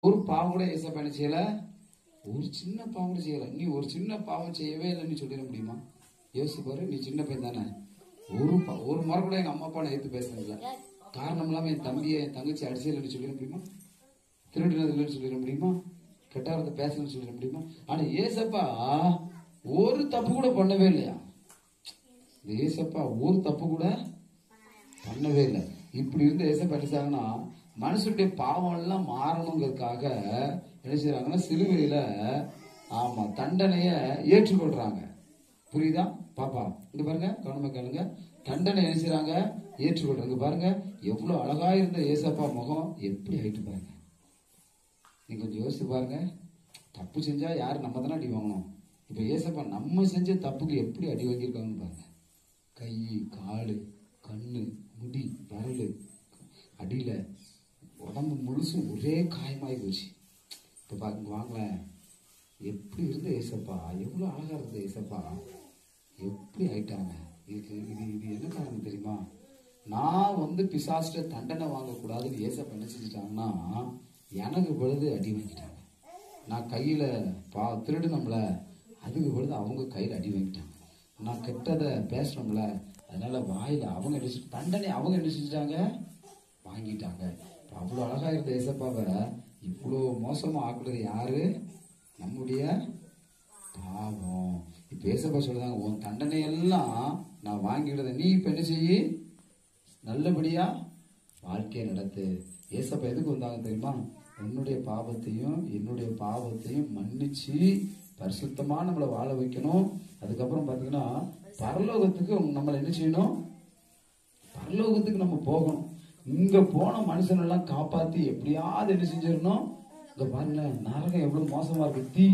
ஒரு பாவம் கூட ஏசப்பா என்ன செய்யல, ஒரு சின்ன பாவம் கூட செய்யல. நீ ஒரு சின்ன பாவம் செய்யவே இல்லைன்னு சொல்லிட முடியுமா? யோசிச்சு பாரு, நீ சின்ன பையன் தானே. ஒரு முறை கூட எங்க அம்மா அப்பா நான் எடுத்து பேசுறதில்ல. காரணம் இல்லாம என் தம்பியை என் தங்கச்சி அடிச்சதில்லைன்னு சொல்லிட முடியுமா? திருடுனது இல்லைன்னு சொல்லிட முடியுமா? கெட்டாரத்தை பேசணும்னு சொல்லிட முடியுமா? ஆனா ஏசப்பா ஒரு தப்பு கூட பண்ணவே இல்லையா? ஏசப்பா ஒரு தப்பு கூட பண்ணவே இல்லை. இப்படி இருந்த ஏசப்பா என்ன செய்றாங்கன்னா, மனுஷனுடைய பாவம் எல்லாம் மாறணுங்கிறதுக்காக என்ன செய்யறாங்கன்னா, சிலுவையில ஆமா தண்டனைய ஏற்றுக்கொள்றாங்க. புரியுதா பாப்பா? இங்க பாருங்க, கவனமா கேளுங்க. தண்டனை என்ன செய்றாங்க, ஏற்றுக்கொள்றாங்க. பாருங்க எவ்வளவு அழகா இருந்த ஏசப்பா முகம் எப்படி ஆயிட்டு பாருங்க. நீங்க கொஞ்சம் யோசிச்சு பாருங்க. தப்பு செஞ்சா யாரு நம்ம தானே அடி வாங்கணும். இப்ப ஏசப்பா நம்ம செஞ்ச தப்புக்கு எப்படி அடி வாங்கியிருக்காங்கன்னு பாருங்க. கை, காலு, கண்ணு, முடி, விரலு, அடியில உடம்பு முழுசும் ஒரே காயமாயி போச்சு. இப்ப பாருங்க வாங்களேன், எப்படி இருந்த ஏசப்பா, எவ்வளவு அழகா இருந்த ஏசப்பா எப்படி ஆயிட்டாங்க. இதுக்கு இது என்ன காரணம் தெரியுமா? நான் பிசாசிட்ட தண்டனை வாங்கக்கூடாதுன்னு ஏசப்பா என்ன செஞ்சுட்டாங்கன்னா, எனக்கு பொழுது அடி வாங்கிட்டாங்க. நான் கையில திருடுனோம்ல, அதுக்கு பொழுது அவங்க கையில அடி வாங்கிட்டாங்க. நான் கெட்டதை பேசணும்ல, அதனால வாயில அவங்க தண்டனை அவங்க என்ன செஞ்சுட்டாங்க, வாங்கிட்டாங்க. அவ்வளவு அழகா இருந்த ஏசப்பாவை இவ்வளவு மோசமா ஆக்குறது யாரு? நம்முடைய பாவம். இப்ப ஏசப்பா சொல்றாங்க, உன் தண்டனை எல்லாம் நான் வாங்கிடுறத நீ இப்ப என்ன செய்ய, நல்லபடியா வாழ்க்கையை நடத்து. ஏசப்பா எதுக்கு வந்தாங்க தெரியுமா? உன்னுடைய பாவத்தையும் என்னுடைய பாவத்தையும் மன்னிச்சு பரிசுத்தமா நம்மளை வாழ வைக்கணும். அதுக்கப்புறம் பாத்தீங்கன்னா பரலோகத்துக்கு நம்மளை என்ன செய்யணும், பரலோகத்துக்கு நம்ம போகணும். இங்க போன மனுஷன் எல்லாம் காப்பாத்தி எப்படியாவது என்ன செஞ்சிடணும். இங்க பாருங்க, நரகம் எவ்வளவு மோசமா இருக்கு.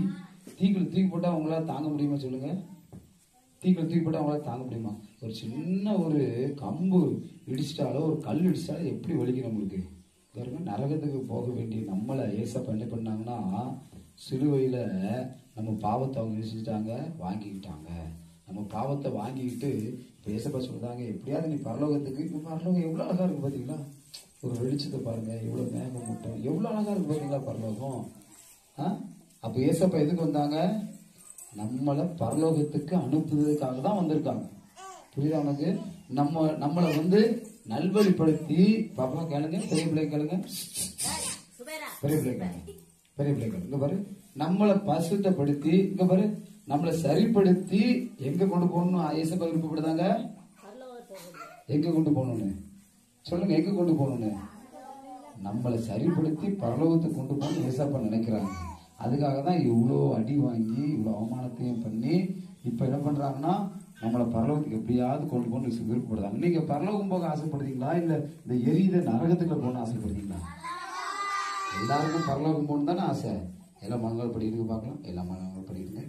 தீக்குள்ள தூக்கி போட்டா அவங்களால தாங்க முடியுமா சொல்லுங்க? தீக்குள்ள தூக்கி போட்டா அவங்களால தாங்க முடியுமா? ஒரு சின்ன ஒரு கம்பு இடிச்சிட்டாலோ ஒரு கல் இடிச்சிட்டாலோ எப்படி வலிக்கும் நம்மளுக்கு பாருங்க. நரகத்துக்கு போக வேண்டிய நம்மளை ஏசப்பா என்ன பண்ணாங்கன்னா, சிலுவையில நம்ம பாவத்தை அவங்க நினைச்சுட்டாங்க, வாங்கிக்கிட்டாங்க. நம்ம பாவத்தை வாங்கிக்கிட்டு இப்ப ஏசப்பா சொல்றாங்க, எப்படியாவது நீ பரலோகத்துக்கு. இப்ப பரலோகம் எவ்வளவு அழகா இருக்கு பாத்தீங்களா? ஒரு வெளிச்சத்தை பாருங்க, எவ்வளவு மேகம் முட்டம், எவ்வளவு அழகா இருக்கு பாத்தீங்களா பரலோகம். அப்ப ஏசப்பா எதுக்கு வந்தாங்க? நம்மளை பரலோகத்துக்கு அனுப்புவதற்காக தான் வந்திருக்காங்க. புரியுதா உனக்கு? நம்மளை நல்வழிப்படுத்தி, பாப்பா கேளுங்க, பெரிய பிள்ளை கேளுங்க, பெரிய பிள்ளை கேளுங்க, பெரிய பிள்ளை கேளுங்க. இங்க பாரு, நம்மளை பரிசுத்தப்படுத்தி, இங்க பாரு, நம்மளை சரிப்படுத்தி எங்க கொண்டு போகணும் ஏசப்பா விருப்பப்படுதாங்க? எங்க கொண்டு போகணும்னு சொல்லுங்க, எங்க கொண்டு போகணும்னு? நம்மளை சரிப்படுத்தி பரலோகத்துக்கு கொண்டு போகணும்னு ஏசப்பா நினைக்கிறாங்க. அதுக்காக தான் இவ்வளோ அடி வாங்கி இவ்வளோ அவமானத்தையும் பண்ணி இப்ப என்ன பண்றாங்கன்னா, நம்மளை பரலோகத்துக்கு எப்படியாவது கொண்டு போகணும்னு விருப்பப்படுறாங்க. நீங்க பரலோகம் போக ஆசைப்படுறீங்களா, இல்ல இந்த எரியுத நரகத்துக்குள்ள போகணும்னு ஆசைப்படுறீங்களா? எல்லாருக்கும் பரலோகம் போகணும் தானே ஆசை. எல்லா மனங்கள் படிக்கிறதுக்கு பார்க்கலாம், எல்லா மனங்களும் படிக்கிறீங்க.